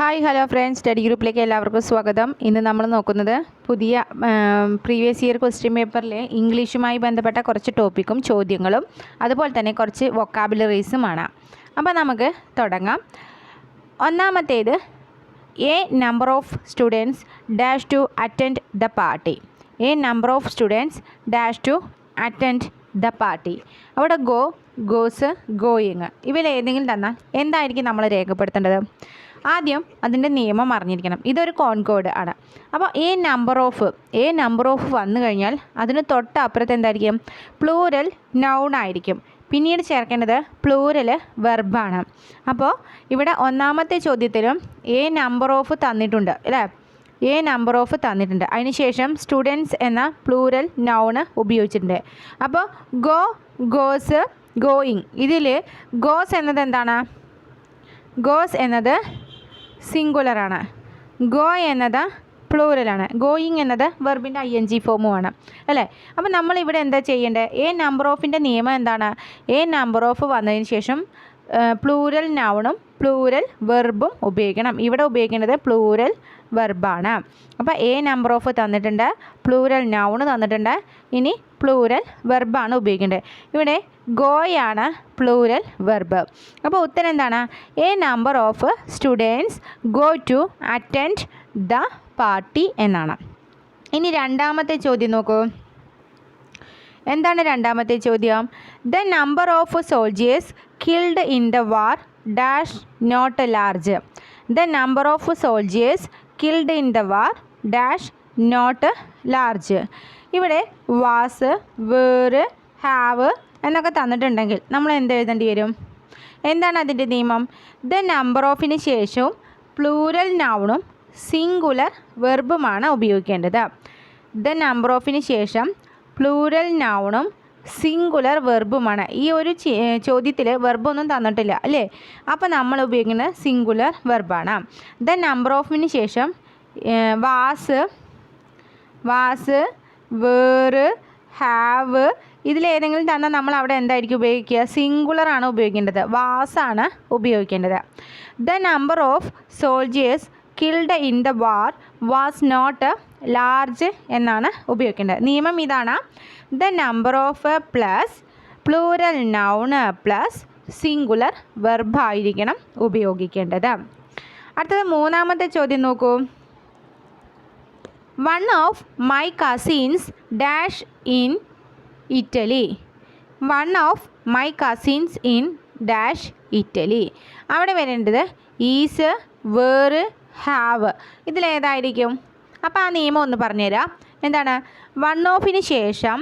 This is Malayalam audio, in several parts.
ഹായ് ഹലോ ഫ്രണ്ട്സ്, സ്റ്റഡി ഗ്രൂപ്പിലേക്ക് എല്ലാവർക്കും സ്വാഗതം. ഇന്ന് നമ്മൾ നോക്കുന്നത് പുതിയ പ്രീവിയസ് ഇയർ ക്വസ്റ്റ്യൻ പേപ്പറിലെ ഇംഗ്ലീഷുമായി ബന്ധപ്പെട്ട കുറച്ച് ടോപ്പിക്കും ചോദ്യങ്ങളും അതുപോലെ തന്നെ കുറച്ച് വൊക്കാബുലറീസുമാണ്. അപ്പോൾ നമുക്ക് തുടങ്ങാം. ഒന്നാമത്തേത്, a number of students dash to attend the party. A number of students dash to attend the party. അവിടെ ഗോ, ഗോസ്, ഗോയിങ് ഇവയിലേതെങ്കിലും തന്നാൽ എന്തായിരിക്കും നമ്മൾ രേഖപ്പെടുത്തേണ്ടത്? ആദ്യം അതിൻ്റെ നിയമം അറിഞ്ഞിരിക്കണം. ഇതൊരു കോൺകോഡ് ആണ്. അപ്പോൾ എ നമ്പർ ഓഫ് വന്നു കഴിഞ്ഞാൽ അതിന് തൊട്ടപ്പുറത്ത് എന്തായിരിക്കും? പ്ലൂരൽ നൗൺ ആയിരിക്കും. പിന്നീട് ചേർക്കേണ്ടത് പ്ലൂരൽ വെർബാണ്. അപ്പോൾ ഇവിടെ ഒന്നാമത്തെ ചോദ്യത്തിലും എ നമ്പർ ഓഫ് തന്നിട്ടുണ്ട് അല്ലേ? എ നമ്പർ ഓഫ് തന്നിട്ടുണ്ട്. അതിനുശേഷം സ്റ്റുഡൻസ് എന്ന പ്ലൂരൽ നൗണ് ഉപയോഗിച്ചിട്ടുണ്ട്. അപ്പോൾ ഗോ, ഗോസ്, ഗോയിങ്. ഇതിൽ ഗോസ് എന്നത് എന്താണ്? ഗോസ് എന്നത് സിംഗുലറാണ്. ഗോ എന്നത് പ്ലൂറലാണ്. ഗോയിങ് എന്നത് വെർബിൻ്റെ ING ഫോമുമാണ് അല്ലേ? അപ്പോൾ നമ്മളിവിടെ എന്താ ചെയ്യേണ്ടത്? എ നമ്പർ ഓഫിൻ്റെ നിയമം എന്താണ്? എ നമ്പർ ഓഫ് വന്നതിന് ശേഷം പ്ലൂരൽ നൗണും പ്ലൂരൽ വെർബും ഉപയോഗിക്കണം. ഇവിടെ ഉപയോഗിക്കേണ്ടത് പ്ലൂരൽ വെർബാണ്. അപ്പോൾ എ നമ്പർ ഓഫ് തന്നിട്ടുണ്ട്, പ്ലൂരൽ നൗണ് തന്നിട്ടുണ്ട്, ഇനി പ്ലൂരൽ വെർബാണ് ഉപയോഗിക്കേണ്ടത്. ഇവിടെ ഗോയാണ് പ്ലൂരൽ വെർബ്. അപ്പോൾ ഉത്തരം എന്താണ്? A number of students go to attend the party എന്നാണ്. ഇനി രണ്ടാമത്തെ ചോദ്യം നോക്കൂ. എന്താണ് രണ്ടാമത്തെ ചോദ്യം? The number of soldiers killed in the war dash not large. The number of soldiers killed in the war dash not large. ഇവിടെ വാസ്, വേറ്, ഹാവ് എന്നൊക്കെ തന്നിട്ടുണ്ടെങ്കിൽ നമ്മൾ എന്ത് എഴുതേണ്ടി വരും? എന്താണ് അതിൻ്റെ നിയമം? ദ നമ്പർ ഓഫിന് ശേഷവും പ്ലൂരൽ നൗണും സിംഗുലർ വെർബുമാണ് ഉപയോഗിക്കേണ്ടത്. ദ നമ്പർ ഓഫിന് ശേഷം പ്ലൂരൽ നൗണും സിംഗുലർ വെർബുമാണ്. ഈ ഒരു ചോദ്യത്തിൽ വെർബൊന്നും തന്നിട്ടില്ല അല്ലേ? അപ്പോൾ നമ്മൾ ഉപയോഗിക്കുന്നത് സിംഗുലർ വെർബാണ്. ദ നമ്പർ ഓഫിന് ശേഷം വാസ്, വേറ്, ഹാവ് ഇതിലേതെങ്കിലും തന്നാൽ നമ്മൾ അവിടെ എന്തായിരിക്കും ഉപയോഗിക്കുക? സിംഗുലറാണ് ഉപയോഗിക്കേണ്ടത്. വാസാണ് ഉപയോഗിക്കേണ്ടത്. The number of soldiers killed in the war was not large എന്നാണ് ഉപയോഗിക്കേണ്ടത്. നിയമം ഇതാണ്. The number of plus plural noun plus singular വെർബായിരിക്കണം ഉപയോഗിക്കേണ്ടത്. അടുത്തത് മൂന്നാമത്തെ ചോദ്യം നോക്കൂ. One of my cousins dash in Italy. One of my cousins in dash Italy. അവിടെ വരേണ്ടത് ഈസ്, വേറ്, ഹാവ് ഇതിലേതായിരിക്കും? അപ്പോൾ ആ നിയമം ഒന്ന് പറഞ്ഞുതരാം. എന്താണ്? വൺ ഓഫിന് ശേഷം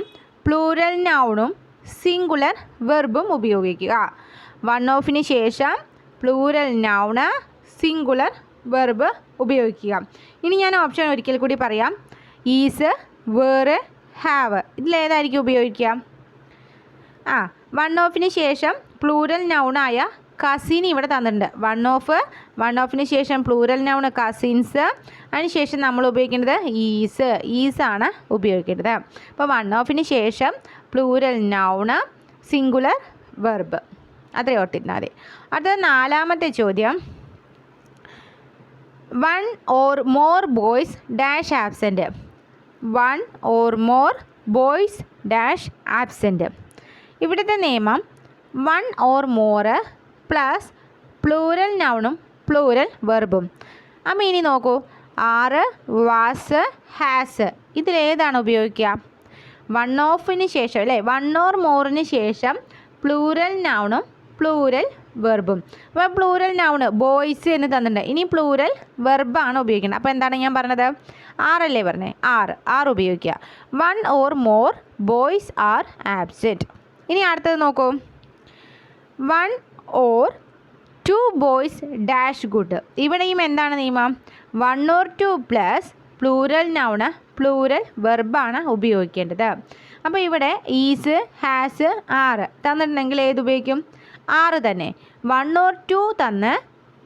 പ്ലൂരൽ നൗണും സിംഗുലർ വെർബും ഉപയോഗിക്കുക. വൺ ഓഫിന് ശേഷം പ്ലൂരൽ നൗണ് സിംഗുലർ വെർബ് ഉപയോഗിക്കുക. ഇനി ഞാൻ ഓപ്ഷൻ ഒരിക്കൽ കൂടി പറയാം. ഈസ്, വേറ്, ഹാവ് ഇതിലേതായിരിക്കും ഉപയോഗിക്കുക? വൺ ഓഫിന് ശേഷം പ്ലൂരൽ നൗണായ കസിൻ ഇവിടെ തന്നിട്ടുണ്ട്. വൺ ഓഫിന് ശേഷം പ്ലൂരൽ നൗണ് കസിൻസ്. അതിനുശേഷം നമ്മൾ ഉപയോഗിക്കേണ്ടത് ഈസാണ് ഉപയോഗിക്കേണ്ടത്. അപ്പോൾ വൺ ഓഫിന് ശേഷം പ്ലൂരൽ നൗണ് സിംഗുലർ വെർബ് അത്രേ ഓർത്തിരുന്നാൽ മതി. അടുത്തത് നാലാമത്തെ ചോദ്യം. One or more boys dash absent. One or more boys dash absent. ഇവിടുത്തെ നിയമം one or more plus plural നൗണും പ്ലൂരൽ വെർബും. അപ്പോൾ ഇനി നോക്കൂ. ആറ്, വാസ്, ഹാസ് ഇതിലേതാണ് ഉപയോഗിക്കുക? വൺ ഓഫിന് ശേഷം അല്ലേ? വൺ ഓർ മോറിന് ശേഷം പ്ലൂരൽ നൗണും പ്ലൂരൽ വെർബും. അപ്പോൾ പ്ലൂരൽ നൗണ് ബോയ്സ് എന്ന് തന്നിട്ടുണ്ട്. ഇനി പ്ലൂരൽ വെർബാണ് ഉപയോഗിക്കുന്നത്. അപ്പോൾ എന്താണ് ഞാൻ പറഞ്ഞത്? ആറല്ലേ പറഞ്ഞത്? ആറ് ഉപയോഗിക്കുക. One or more boys are absent. ഇനി അടുത്തത് നോക്കൂ. One or two boys dash good. ഇവിടെയും എന്താണ് നിയമം? One or two plus plural noun plural വെർബാണ് ഉപയോഗിക്കേണ്ടത്. അപ്പോൾ ഇവിടെ ഈസ്, ഹാസ്, ആറ് തന്നിട്ടുണ്ടെങ്കിൽ ഏത് ഉപയോഗിക്കും? ആറ് തന്നെ. വൺ ഓർ ടു തന്ന്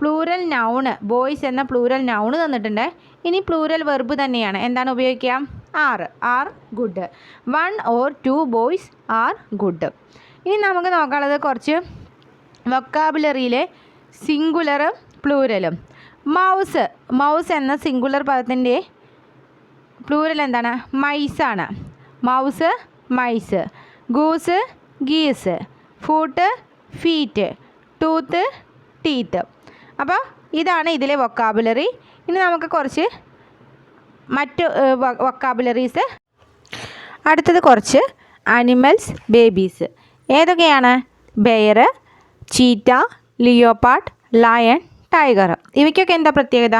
പ്ലൂരൽ നൗണ് ബോയ്സ് എന്ന പ്ലൂരൽ നൗണ് തന്നിട്ടുണ്ട്. ഇനി പ്ലൂരൽ വെർബ് തന്നെയാണ്. എന്താണ് ഉപയോഗിക്കുക? Are good. One or two boys are good. ഇനി നമുക്ക് നോക്കാനുള്ളത് കുറച്ച് വൊക്കാബുലറിയിലെ സിംഗുലറും പ്ലൂരലും. മൗസ്. മൗസ് എന്ന സിംഗുലർ പദത്തിൻ്റെ പ്ലൂരൽ എന്താണ്? മൈസാണ്. Mouse mice. Goose geese. Foot feet. Tooth teeth. അപ്പോൾ ഇതാണ് ഇതിലെ വൊക്കാബുലറി. ഇനി നമുക്ക് കുറച്ച് മറ്റ് വൊക്കാബുലറീസ്. അടുത്തത് കുറച്ച് ആനിമൽസ് ബേബീസ്. ഏതൊക്കെയാണ്? Bear, cheetah, leopard, lion, tiger. ഇവയ്ക്കൊക്കെ എന്താ പ്രത്യേകത?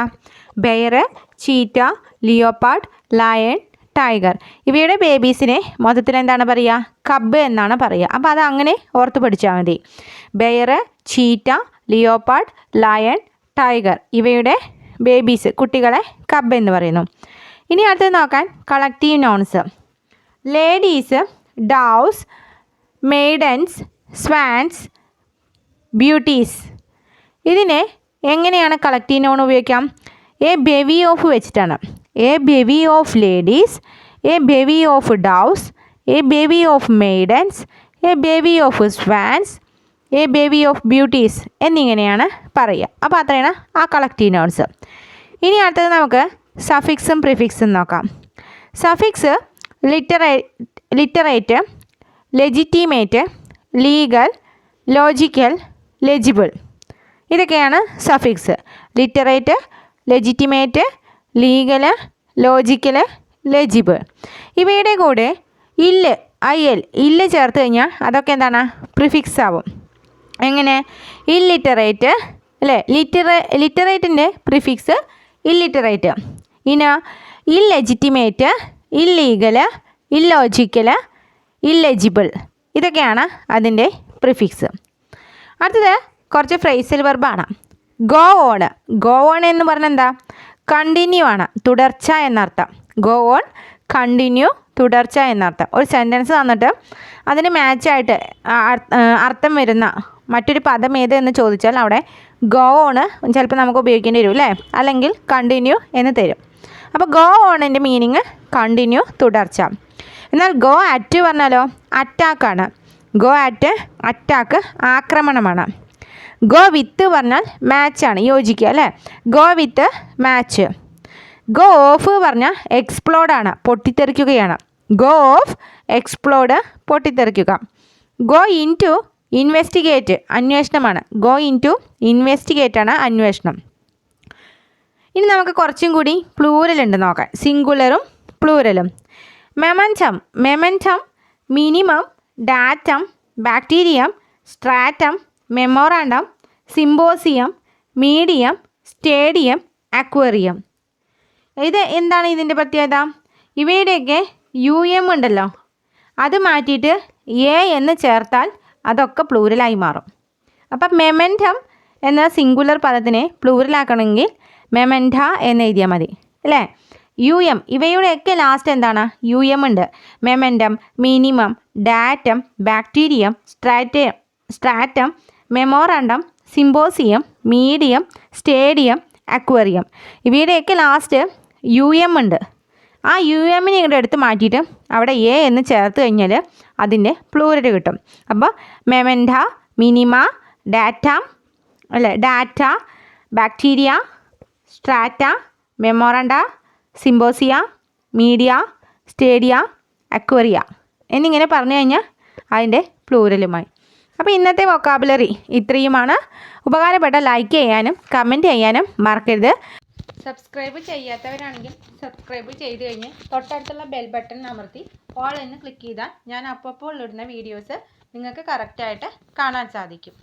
Bear, cheetah, leopard, lion, tiger. ഇവയുടെ ബേബീസിനെ മൊത്തത്തിൽ എന്താണ് പറയുക? കബ്ബ് എന്നാണ് പറയുക. അപ്പോൾ അത് അങ്ങനെ ഓർത്ത് പഠിച്ചാൽ മതി. Bear, cheetah, leopard, lion, tiger. ഇവയുടെ ബേബീസ് കുട്ടികളെ കബ്ബ് എന്ന് പറയുന്നു. ഇനി അടുത്തത് നോക്കാൻ collective nouns. Ladies, doves, maidens, swans, beauties. ഇതിനെ എങ്ങനെയാണ് കളക്റ്റീവ് നൗൺ ഉപയോഗിക്കാം? എ ബെവി ഓഫ് വെച്ചിട്ടാണ്. A bevy of ladies, a bevy of doves, a bevy of maidens, a bevy of swans, a bevy of beauties എന്നിങ്ങനെയാണ് പറയുക. അപ്പോൾ അത്രയാണ് ആ കളക്റ്റീവ് നൗൺസ്. ഇനി അടുത്തത് നമുക്ക് സഫിക്സും പ്രിഫിക്സും നോക്കാം. Suffix literate, legitimate, legal, logical, legible. ഇതൊക്കെയാണ് suffix. Literate, legitimate, legal, logical, legible. ഇവയുടെ കൂടെ ഇല്ല് ചേർത്ത് കഴിഞ്ഞാൽ അതൊക്കെ എന്താണ്? പ്രിഫിക്സ് ആവും. എങ്ങനെ? ഇല്ലിറ്ററേറ്റ് അല്ലേ? ലിറ്ററേറ്റിൻ്റെ പ്രിഫിക്സ് ഇല്ലിറ്ററേറ്റ്. ഇനി ഇല്ലെജിറ്റിമേറ്റ്, ഇല്ലീഗൽ, ഇല്ലോജിക്കൽ, ഇല്ലെജിബിൾ. ഇതൊക്കെയാണ് അതിൻ്റെ പ്രിഫിക്സ്. അടുത്തത് കുറച്ച് ഫ്രേസൽ വെർബാണ്. Go on. ഗോ ഓൺ എന്ന് പറഞ്ഞാൽ എന്താ? കണ്ടിന്യൂ ആണ്, തുടർച്ച എന്നർത്ഥം. ഗോ ഓൺ, കണ്ടിന്യൂ, തുടർച്ച എന്നർത്ഥം. ഒരു സെൻറ്റൻസ് തന്നിട്ട് അതിന് മാച്ചായിട്ട് അർത്ഥം വരുന്ന മറ്റൊരു പദം ഏത് എന്ന് ചോദിച്ചാൽ അവിടെ ഗോ ഓൺ ചിലപ്പോൾ നമുക്ക് ഉപയോഗിക്കേണ്ടി വരും അല്ലേ? അല്ലെങ്കിൽ കണ്ടിന്യൂ എന്ന് തരും. അപ്പോൾ ഗോ ഓണിൻ്റെ മീനിങ് കണ്ടിന്യൂ, തുടർച്ച. എന്നാൽ ഗോ അറ്റ് പറഞ്ഞാലോ? അറ്റാക്കാണ്. ഗോ അറ്റ് അറ്റാക്ക്, ആക്രമണമാണ്. ഗോ വിത്ത് പറഞ്ഞാൽ മാച്ചാണ്, യോജിക്കുക അല്ലേ? Go with match. Go off പറഞ്ഞാൽ എക്സ്പ്ലോഡാണ്, പൊട്ടിത്തെറിക്കുകയാണ്. ഗോ ഓഫ് എക്സ്പ്ലോഡ്, പൊട്ടിത്തെറിക്കുക. ഗോ ഇൻ ടു ഇൻവെസ്റ്റിഗേറ്റ്, അന്വേഷണമാണ്. ഗോ ഇൻ ടു ഇൻവെസ്റ്റിഗേറ്റ് ആണ് അന്വേഷണം. ഇനി നമുക്ക് കുറച്ചും കൂടി പ്ലൂരൽ ഉണ്ട് നോക്കാൻ, സിംഗുലറും പ്ലൂരലും. Momentum. Momentum, minimum, datum, bacterium, stratum, memorandum, symposium, medium, stadium, aquarium. ഇത് എന്താണ് ഇതിൻ്റെ പ്രത്യേകത? ഇവയുടെയൊക്കെ UM ഉണ്ടല്ലോ, അത് മാറ്റിയിട്ട് എ എന്ന് ചേർത്താൽ അതൊക്കെ പ്ലൂരലായി മാറും. അപ്പം മെമൻറ്റം എന്ന സിംഗുലർ പദത്തിനെ പ്ലൂരലാക്കണമെങ്കിൽ മെമൻറ്റ എന്ന് എഴുതിയാൽ മതി അല്ലേ? UM ഇവയുടെയൊക്കെ ലാസ്റ്റ് എന്താണ്? UM ഉണ്ട്. Momentum, minimum, datum, bacterium, stratum, memorandum, symposium, medium, stadium, aquarium. ഇവയുടെയൊക്കെ ലാസ്റ്റ് UM ഉണ്ട്. ആ UMനെ ഇങ്ങോട്ട് എടുത്ത് മാറ്റിയിട്ട് അവിടെ എ എന്ന് ചേർത്ത് കഴിഞ്ഞാൽ അതിൻ്റെ പ്ലൂരൽ കിട്ടും. അപ്പോൾ momenta, minima, data, bacteria, strata, memoranda, symposia, media, stadia, aquaria എന്നിങ്ങനെ പറഞ്ഞു കഴിഞ്ഞാൽ അതിൻ്റെ പ്ലൂരലുമായി. അപ്പോൾ ഇന്നത്തെ വൊക്കാബുലറി ഇത്രയുമാണ്. ഉപകാരപ്പെട്ട ലൈക്ക് ചെയ്യാനും കമൻറ്റ് ചെയ്യാനും മറക്കരുത്. സബ്സ്ക്രൈബ് ചെയ്യാത്തവരാണെങ്കിൽ സബ്സ്ക്രൈബ് ചെയ്ത് കഴിഞ്ഞ് തൊട്ടടുത്തുള്ള ബെൽ ബട്ടൺ അമർത്തി ഓൾ എന്ന് ക്ലിക്ക് ചെയ്താൽ ഞാൻ അപ്പോൾ ഇടുന്ന വീഡിയോസ് നിങ്ങൾക്ക് കറക്റ്റായിട്ട് കാണാൻ സാധിക്കും.